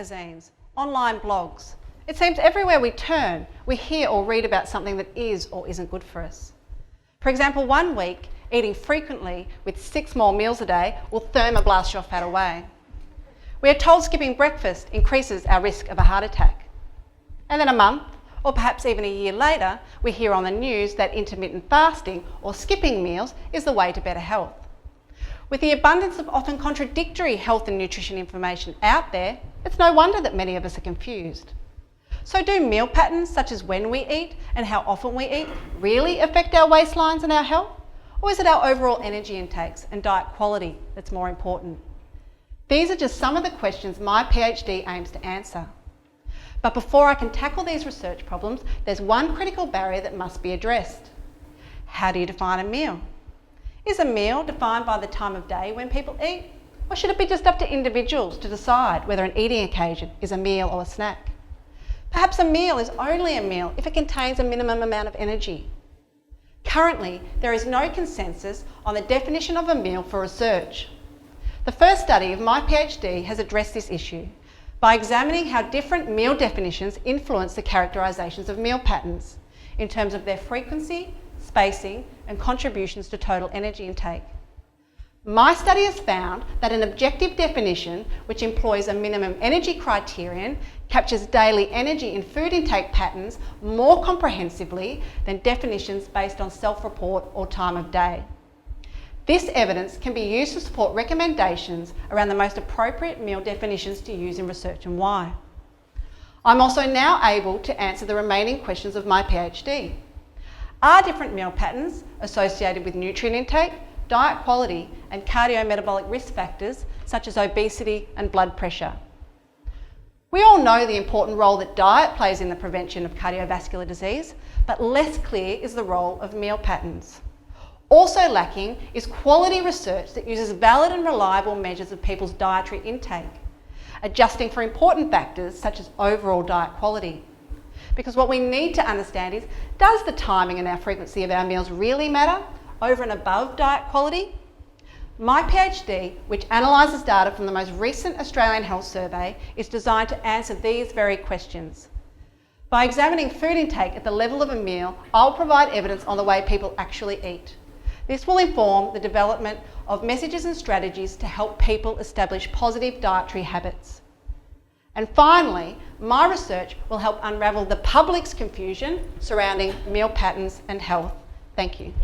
magazines, online blogs. It seems everywhere we turn, we hear or read about something that is or isn't good for us. For example, one week, eating frequently with 6 more meals a day will thermoblast your fat away. We are told skipping breakfast increases our risk of a heart attack. And then a month, or perhaps even a year later, we hear on the news that intermittent fasting or skipping meals is the way to better health. With the abundance of often contradictory health and nutrition information out there, it's no wonder that many of us are confused. So do meal patterns, such as when we eat and how often we eat, really affect our waistlines and our health? Or is it our overall energy intakes and diet quality that's more important? These are just some of the questions my PhD aims to answer. But before I can tackle these research problems, there's one critical barrier that must be addressed. How do you define a meal? Is a meal defined by the time of day when people eat? Or should it be just up to individuals to decide whether an eating occasion is a meal or a snack? Perhaps a meal is only a meal if it contains a minimum amount of energy. Currently, there is no consensus on the definition of a meal for research. The first study of my PhD has addressed this issue by examining how different meal definitions influence the characterisations of meal patterns in terms of their frequency, spacing, and contributions to total energy intake. My study has found that an objective definition, which employs a minimum energy criterion, captures daily energy and food intake patterns more comprehensively than definitions based on self-report or time of day. This evidence can be used to support recommendations around the most appropriate meal definitions to use in research and why. I'm also now able to answer the remaining questions of my PhD. Are different meal patterns associated with nutrient intake, diet quality, and cardiometabolic risk factors such as obesity and blood pressure? We all know the important role that diet plays in the prevention of cardiovascular disease, but less clear is the role of meal patterns. Also lacking is quality research that uses valid and reliable measures of people's dietary intake, adjusting for important factors such as overall diet quality. Because what we need to understand is, does the timing and our frequency of our meals really matter over and above diet quality? My PhD, which analyses data from the most recent Australian Health Survey, is designed to answer these very questions. By examining food intake at the level of a meal, I'll provide evidence on the way people actually eat. This will inform the development of messages and strategies to help people establish positive dietary habits. And finally, my research will help unravel the public's confusion surrounding meal patterns and health. Thank you.